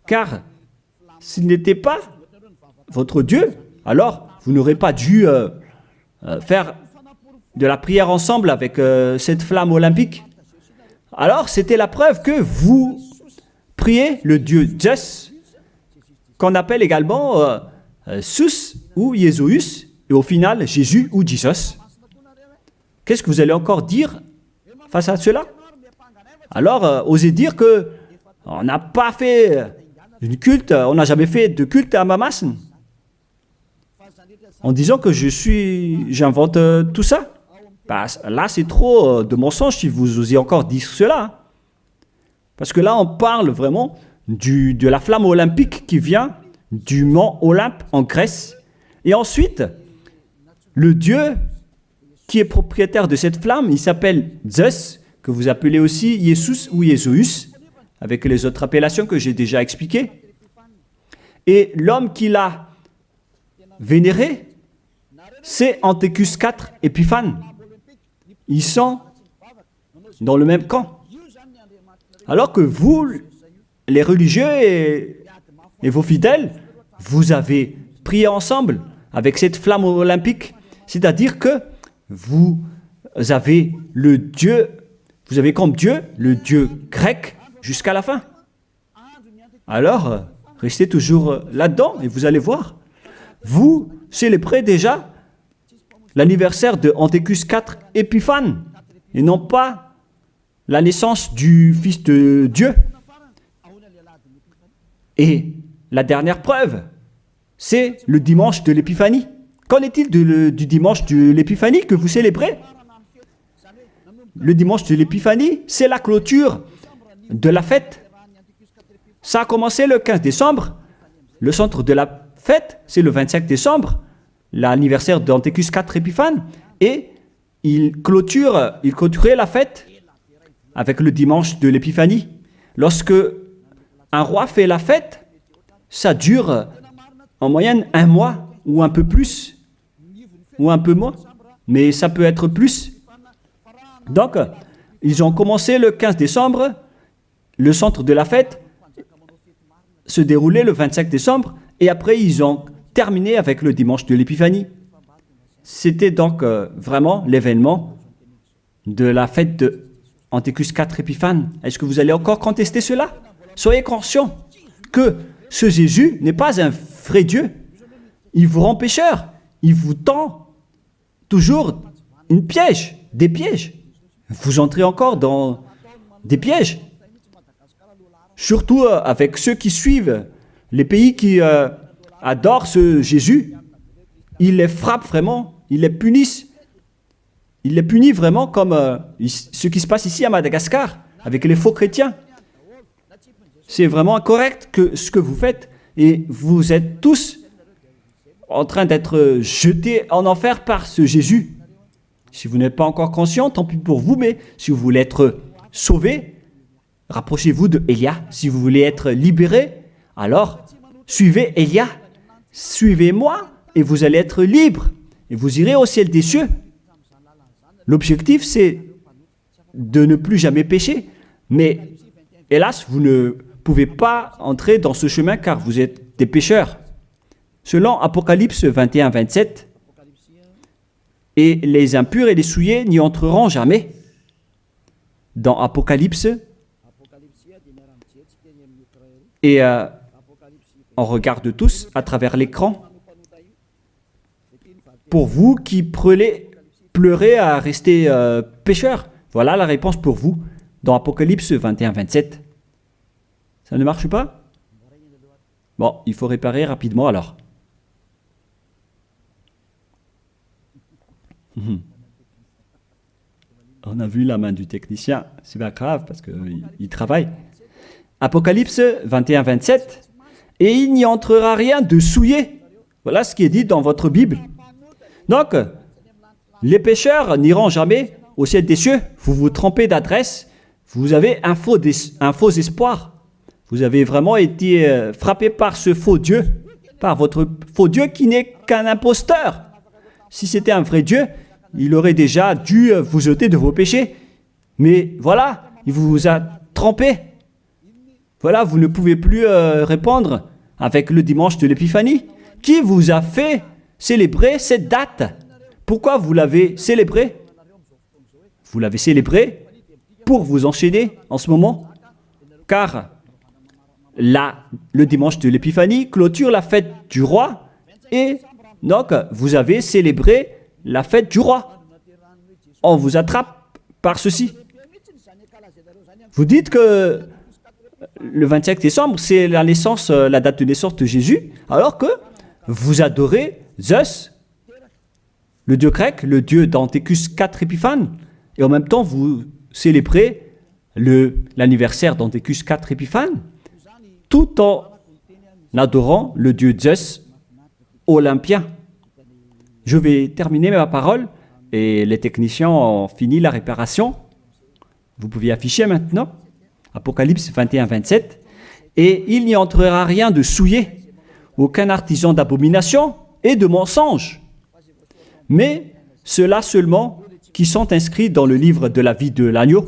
Car s'il n'était pas votre Dieu, alors vous n'aurez pas dû faire de la prière ensemble avec cette flamme olympique. Alors c'était la preuve que vous priez le Dieu Zeus, qu'on appelle également Sus ou Jésus, et au final Jésus ou Jesus. Qu'est-ce que vous allez encore dire face à cela? Alors, osez dire que on n'a pas fait une culte, on n'a jamais fait de culte à Mamas, en disant que j'invente tout ça. Bah, là, c'est trop de mensonges si vous osez encore dire cela. Parce que là, on parle vraiment de la flamme olympique qui vient du mont Olympe en Grèce. Et ensuite, le Dieu qui est propriétaire de cette flamme, il s'appelle Zeus, que vous appelez aussi Jesus ou Jésus, avec les autres appellations que j'ai déjà expliquées. Et l'homme qui l'a vénéré, c'est Antiochus IV Épiphane. Ils sont dans le même camp. Alors que vous, les religieux et vos fidèles, vous avez prié ensemble avec cette flamme olympique. C'est-à-dire que vous avez le Dieu, vous avez comme Dieu le Dieu grec jusqu'à la fin. Alors, restez toujours là-dedans et vous allez voir. Vous célébrez déjà l'anniversaire de Antiochus IV Épiphane et non pas la naissance du Fils de Dieu. Et la dernière preuve, c'est le dimanche de l'Épiphanie. Qu'en est-il du dimanche de l'Épiphanie que vous célébrez? Le dimanche de l'Épiphanie, c'est la clôture de la fête. Ça a commencé le 15 décembre. Le centre de la fête, c'est le 25 décembre, l'anniversaire d'Antiochus IV Épiphane. Et il clôturait la fête avec le dimanche de l'Épiphanie. Lorsque un roi fait la fête, ça dure en moyenne 1 mois ou un peu plus, ou un peu moins, mais ça peut être plus. Donc, ils ont commencé le 15 décembre, le centre de la fête se déroulait le 25 décembre, et après ils ont terminé avec le dimanche de l'Épiphanie. C'était donc vraiment l'événement de la fête de Antiochus IV Épiphane. Est-ce que vous allez encore contester cela? Soyez conscients que ce Jésus n'est pas un vrai Dieu. Il vous rend pécheur. Il vous tend toujours des pièges. Vous entrez encore dans des pièges. Surtout avec ceux qui suivent les pays qui adorent ce Jésus. Il les frappe vraiment, il les punit. Il les punit vraiment comme ce qui se passe ici à Madagascar, avec les faux chrétiens. C'est vraiment incorrect ce que vous faites. Et vous êtes tous en train d'être jetés en enfer par ce Jésus. Si vous n'êtes pas encore conscient, tant pis pour vous, mais si vous voulez être sauvé, rapprochez-vous de Élia. Si vous voulez être libéré, alors suivez Élia. Suivez-moi et vous allez être libre. Et vous irez au ciel des cieux. L'objectif, c'est de ne plus jamais pécher. Mais hélas, vous ne pouvez pas entrer dans ce chemin car vous êtes des pécheurs. Selon Apocalypse 21-27, et les impurs et les souillés n'y entreront jamais. dans Apocalypse et on regarde tous à travers l'écran. Pour vous qui pleurez à rester pécheurs, voilà la réponse pour vous dans Apocalypse 21-27. Ça ne marche pas? Bon, il faut réparer rapidement alors. On a vu la main du technicien, c'est pas grave parce qu'il travaille. Apocalypse 21-27. Et il n'y entrera rien de souillé. Voilà ce qui est dit dans votre Bible. Donc, les pécheurs n'iront jamais au ciel des cieux. Vous vous trompez d'adresse. Vous avez un faux espoir. Vous avez vraiment été frappé par ce faux Dieu, par votre faux Dieu qui n'est qu'un imposteur. Si c'était un vrai Dieu, il aurait déjà dû vous ôter de vos péchés. Mais voilà, il vous a trompé. Voilà, vous ne pouvez plus répondre avec le dimanche de l'Épiphanie. Qui vous a fait célébrer cette date? Pourquoi vous l'avez célébrée? Vous l'avez célébrée pour vous enchaîner en ce moment. Car là, le dimanche de l'Épiphanie clôture la fête du roi. Et donc, vous avez célébré la fête du roi. On vous attrape par ceci. Vous dites que le 25 décembre, c'est la date de naissance de Jésus, alors que vous adorez Zeus, le dieu grec, le dieu d'Anthécus 4 Épiphanes, et en même temps, vous célébrez l'anniversaire d'Anthécus 4 Épiphanes, tout en adorant le dieu Zeus olympien. Je vais terminer ma parole, et les techniciens ont fini la réparation. Vous pouvez afficher maintenant. Apocalypse 21-27. Et il n'y entrera rien de souillé, aucun artisan d'abomination et de mensonge, mais ceux-là seulement qui sont inscrits dans le livre de la vie de l'agneau,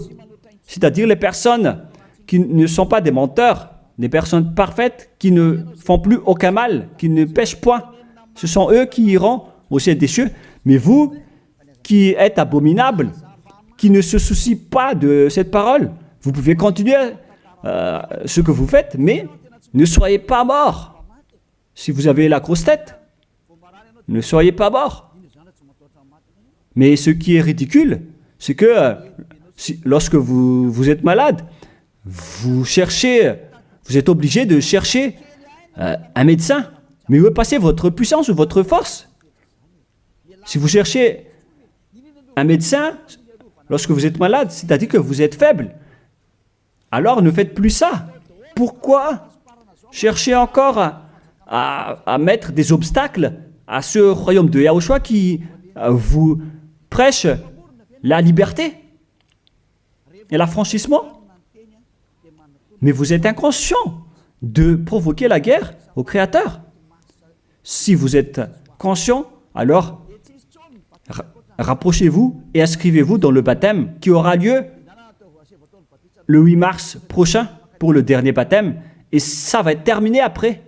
c'est-à-dire les personnes qui ne sont pas des menteurs, des personnes parfaites qui ne font plus aucun mal, qui ne pêchent point. Ce sont eux qui iront au ciel des cieux. Mais vous, qui êtes abominables, qui ne se soucient pas de cette parole, vous pouvez continuer ce que vous faites, mais ne soyez pas morts. Si vous avez la grosse tête, ne soyez pas morts. Mais ce qui est ridicule, c'est que lorsque vous êtes malade, vous êtes obligé de chercher un médecin. Mais où est passée votre puissance ou votre force? Si vous cherchez un médecin lorsque vous êtes malade, c'est-à-dire que vous êtes faible. Alors ne faites plus ça. Pourquoi chercher encore à mettre des obstacles à ce royaume de Yahushua qui vous prêche la liberté et l'affranchissement? Mais vous êtes inconscient de provoquer la guerre au Créateur. Si vous êtes conscient, alors rapprochez-vous et inscrivez-vous dans le baptême qui aura lieu le 8 mars prochain pour le dernier baptême, et ça va être terminé après.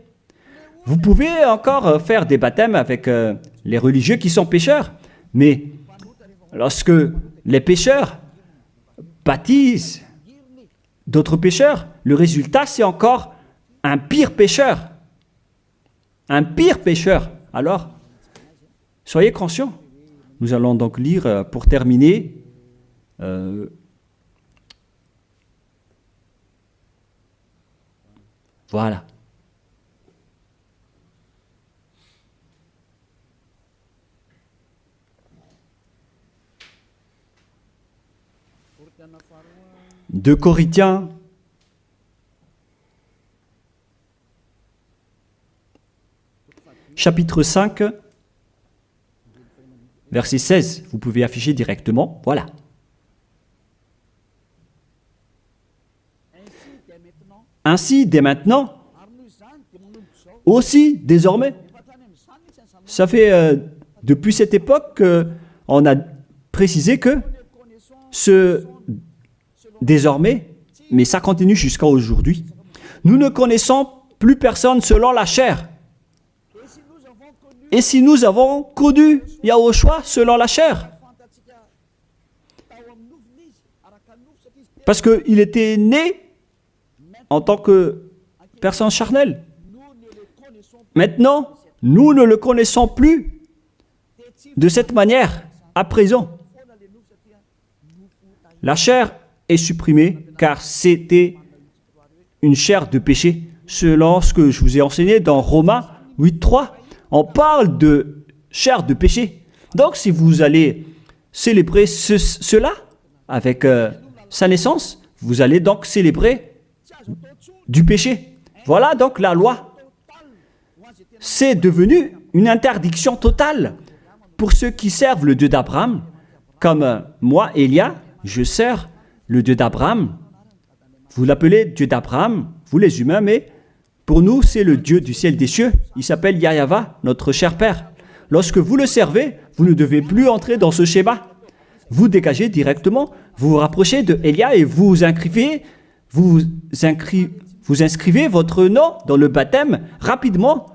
Vous pouvez encore faire des baptêmes avec les religieux qui sont pécheurs, mais lorsque les pécheurs baptisent d'autres pécheurs, le résultat c'est encore un pire pécheur. Un pire pécheur. Alors, soyez conscients. Nous allons donc lire pour terminer voilà. De Corinthiens, chapitre 5, verset 16. Vous pouvez afficher directement. Voilà. Ainsi, dès maintenant, aussi désormais, ça fait depuis cette époque qu'on a précisé que ce désormais, mais ça continue jusqu'à aujourd'hui, nous ne connaissons plus personne selon la chair. Et si nous avons connu Yahushua selon la chair, Parce qu'il était né en tant que personne charnelle. Maintenant, nous ne le connaissons plus de cette manière, à présent. La chair est supprimée car c'était une chair de péché. Selon ce que je vous ai enseigné dans Romains 8.3, on parle de chair de péché. Donc si vous allez célébrer cela avec sa naissance, vous allez donc célébrer du péché. Voilà donc la loi. C'est devenu une interdiction totale pour ceux qui servent le Dieu d'Abraham. Comme moi, Élia, je sers le Dieu d'Abraham. Vous l'appelez Dieu d'Abraham, vous les humains, mais pour nous, c'est le Dieu du ciel des cieux. Il s'appelle Yahva, notre cher Père. Lorsque vous le servez, vous ne devez plus entrer dans ce schéma. Vous dégagez directement, vous vous rapprochez de Élia et vous inscrivez votre nom dans le baptême rapidement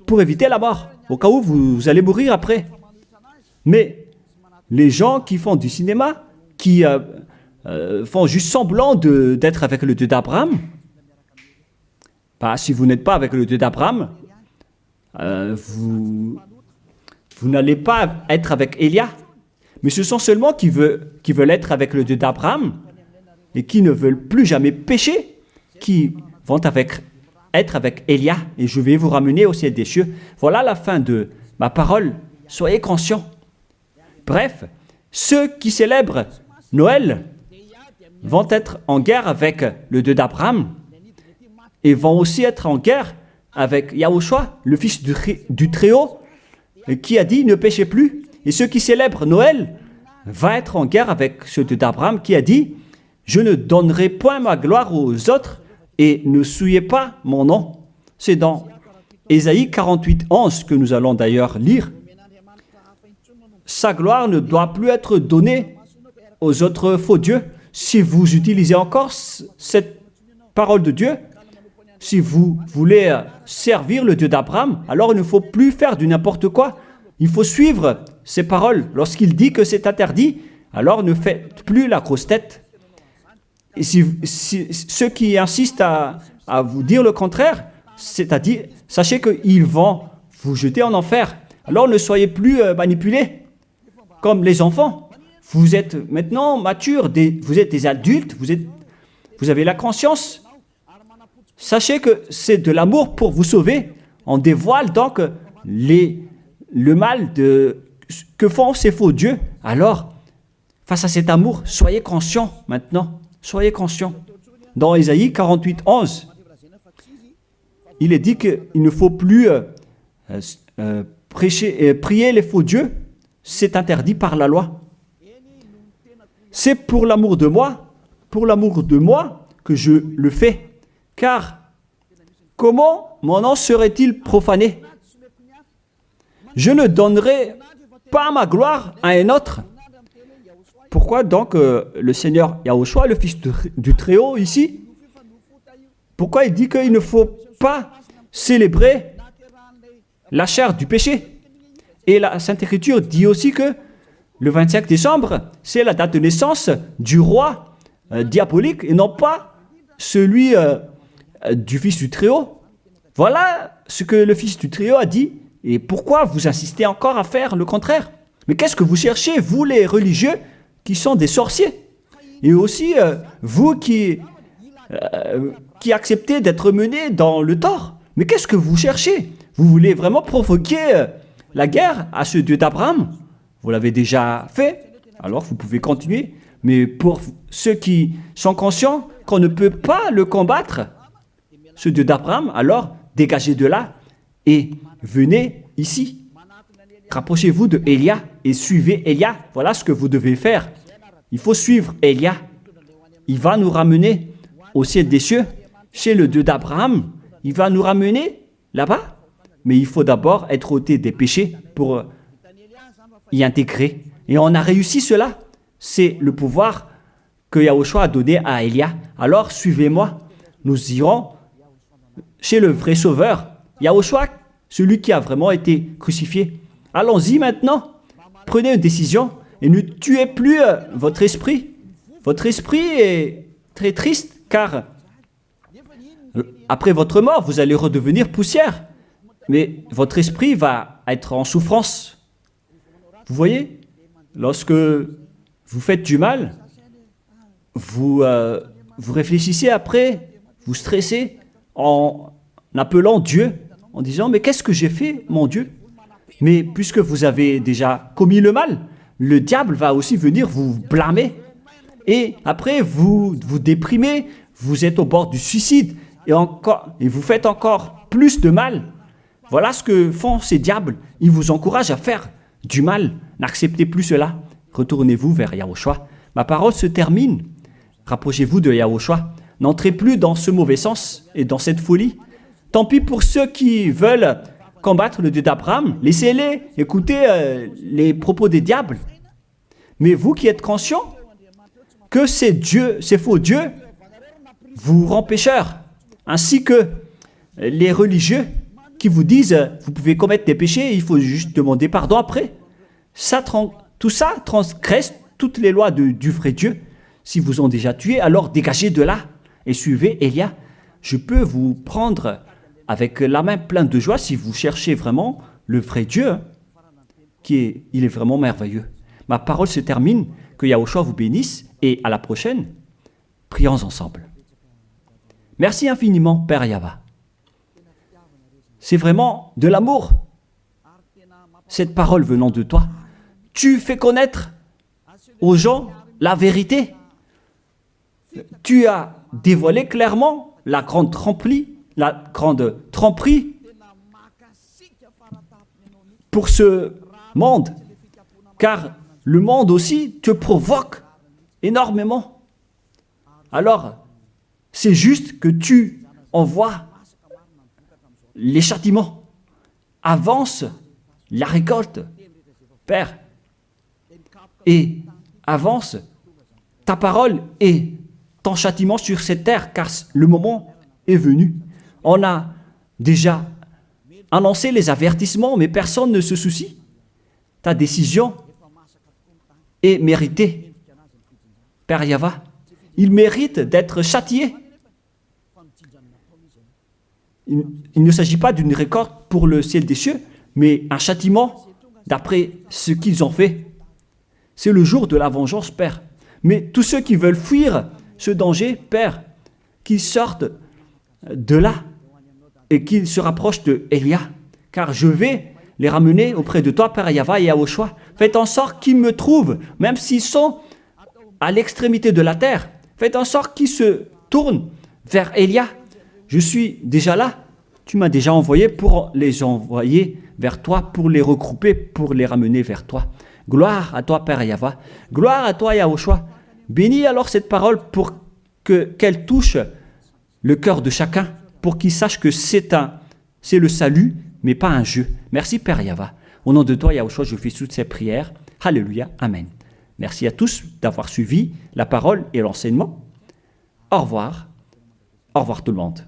pour éviter la mort, au cas où vous allez mourir après. Mais les gens qui font du cinéma, qui font juste semblant d'être avec le Dieu d'Abraham, si vous n'êtes pas avec le Dieu d'Abraham, vous n'allez pas être avec Élia. Mais ce sont seulement qui veulent être avec le Dieu d'Abraham et qui ne veulent plus jamais pécher, qui vont être avec Élia. Et je vais vous ramener au ciel des cieux. Voilà la fin de ma parole. Soyez conscients. Bref, ceux qui célèbrent Noël vont être en guerre avec le Dieu d'Abraham et vont aussi être en guerre avec Yahushua, le fils du Très-Haut, qui a dit « ne péchez plus ». Et ceux qui célèbrent Noël vont être en guerre avec ce Dieu d'Abraham qui a dit « je ne donnerai point ma gloire aux autres et ne souillez pas mon nom ». C'est dans Ésaïe 48:11 que nous allons d'ailleurs lire. Sa gloire ne doit plus être donnée aux autres faux dieux. Si vous utilisez encore cette parole de Dieu, si vous voulez servir le Dieu d'Abraham, alors il ne faut plus faire du n'importe quoi. Il faut suivre ses paroles. Lorsqu'il dit que c'est interdit, alors ne faites plus la grosse tête. Et si ceux qui insistent à vous dire le contraire, c'est-à-dire, sachez qu'ils vont vous jeter en enfer. Alors ne soyez plus manipulés comme les enfants. Vous êtes maintenant matures, vous êtes des adultes, vous avez la conscience. Sachez que c'est de l'amour pour vous sauver. On dévoile donc le mal que font ces faux dieux. Alors, face à cet amour, soyez conscients maintenant. Soyez conscients. Dans Ésaïe 48:11, il est dit qu'il ne faut plus prier les faux dieux. C'est interdit par la loi. C'est pour l'amour de moi que je le fais. Car comment mon nom serait-il profané? Je ne donnerai pas ma gloire à un autre. Pourquoi donc le Seigneur Yahushua, le Fils du Très-Haut ici, pourquoi il dit qu'il ne faut pas célébrer la chair du péché? Et la Sainte Écriture dit aussi que le 25 décembre, c'est la date de naissance du roi diabolique et non pas celui du Fils du Très-Haut. Voilà ce que le Fils du Très-Haut a dit. Et pourquoi vous insistez encore à faire le contraire? Mais qu'est-ce que vous cherchez, vous les religieux qui sont des sorciers? Et aussi, vous qui acceptez d'être menés dans le tort. Mais qu'est-ce que vous cherchez? Vous voulez vraiment provoquer la guerre à ce Dieu d'Abraham? Vous l'avez déjà fait, alors vous pouvez continuer. Mais pour ceux qui sont conscients qu'on ne peut pas le combattre, ce Dieu d'Abraham, alors dégagez de là et venez ici. Rapprochez-vous de Élia et suivez Élia. Voilà ce que vous devez faire. Il faut suivre Élia. Il va nous ramener au ciel des cieux, chez le Dieu d'Abraham. Il va nous ramener là-bas. Mais il faut d'abord être ôté des péchés pour y intégrer. Et on a réussi cela. C'est le pouvoir que Yahushua a donné à Élia. Alors suivez-moi. Nous irons chez le vrai Sauveur, Yahushua, celui qui a vraiment été crucifié. Allons-y maintenant. Prenez une décision et ne tuez plus votre esprit. votre esprit est très triste car après votre mort, vous allez redevenir poussière. Mais votre esprit va être en souffrance. Vous voyez, lorsque vous faites du mal, vous réfléchissez après, vous stressez en appelant Dieu, en disant « Mais qu'est-ce que j'ai fait, mon Dieu ?» Mais puisque vous avez déjà commis le mal, le diable va aussi venir vous blâmer. Et après, vous vous déprimez, vous êtes au bord du suicide et vous faites encore plus de mal. Voilà ce que font ces diables. Ils vous encouragent à faire du mal. N'acceptez plus cela. Retournez-vous vers Yahushua. Ma parole se termine. Rapprochez-vous de Yahushua. N'entrez plus dans ce mauvais sens et dans cette folie. Tant pis pour ceux qui veulent combattre le Dieu d'Abraham. Laissez-les écouter les propos des diables. Mais vous qui êtes conscients que ces faux dieux vous rendent pécheurs, ainsi que les religieux qui vous disent vous pouvez commettre des péchés, il faut juste demander pardon après. Tout ça transgresse toutes les lois du vrai Dieu. Si vous ont déjà tué, alors dégagez de là et suivez Élia. Je peux vous prendre avec la main pleine de joie si vous cherchez vraiment le vrai Dieu, il est vraiment merveilleux. Ma parole se termine, que Yahushua vous bénisse et à la prochaine, prions ensemble. Merci infiniment, Père Yahva. C'est vraiment de l'amour, cette parole venant de toi. Tu fais connaître aux gens la vérité. Tu as dévoilé clairement la grande tromperie pour ce monde, car le monde aussi te provoque énormément. Alors, c'est juste que tu envoies les châtiments. Avance la récolte, Père, et avance ta parole et ton châtiment sur cette terre, car le moment est venu. On a déjà annoncé les avertissements, mais personne ne se soucie. Ta décision est méritée. Père Yahva, il mérite d'être châtié. Il ne s'agit pas d'une récolte pour le ciel des cieux, mais un châtiment d'après ce qu'ils ont fait. C'est le jour de la vengeance, Père. Mais tous ceux qui veulent fuir ce danger, Père, qu'ils sortent de là et qu'ils se rapprochent de Élia, car je vais les ramener auprès de toi, Père Yahva et Yahushua. Faites en sorte qu'ils me trouvent, même s'ils sont à l'extrémité de la terre. Faites en sorte qu'ils se tournent vers Élia. Je suis déjà là. Tu m'as déjà envoyé pour les envoyer vers toi, pour les regrouper, pour les ramener vers toi. Gloire à toi, Père Yahva. Gloire à toi, Yahushua. Bénis alors cette parole pour qu'elle touche le cœur de chacun, pour qu'il sache que c'est le salut, mais pas un jeu. Merci, Père Yahva. Au nom de toi, Yahushua, je fais toutes ces prières. Alléluia. Amen. Merci à tous d'avoir suivi la parole et l'enseignement. Au revoir. Au revoir tout le monde.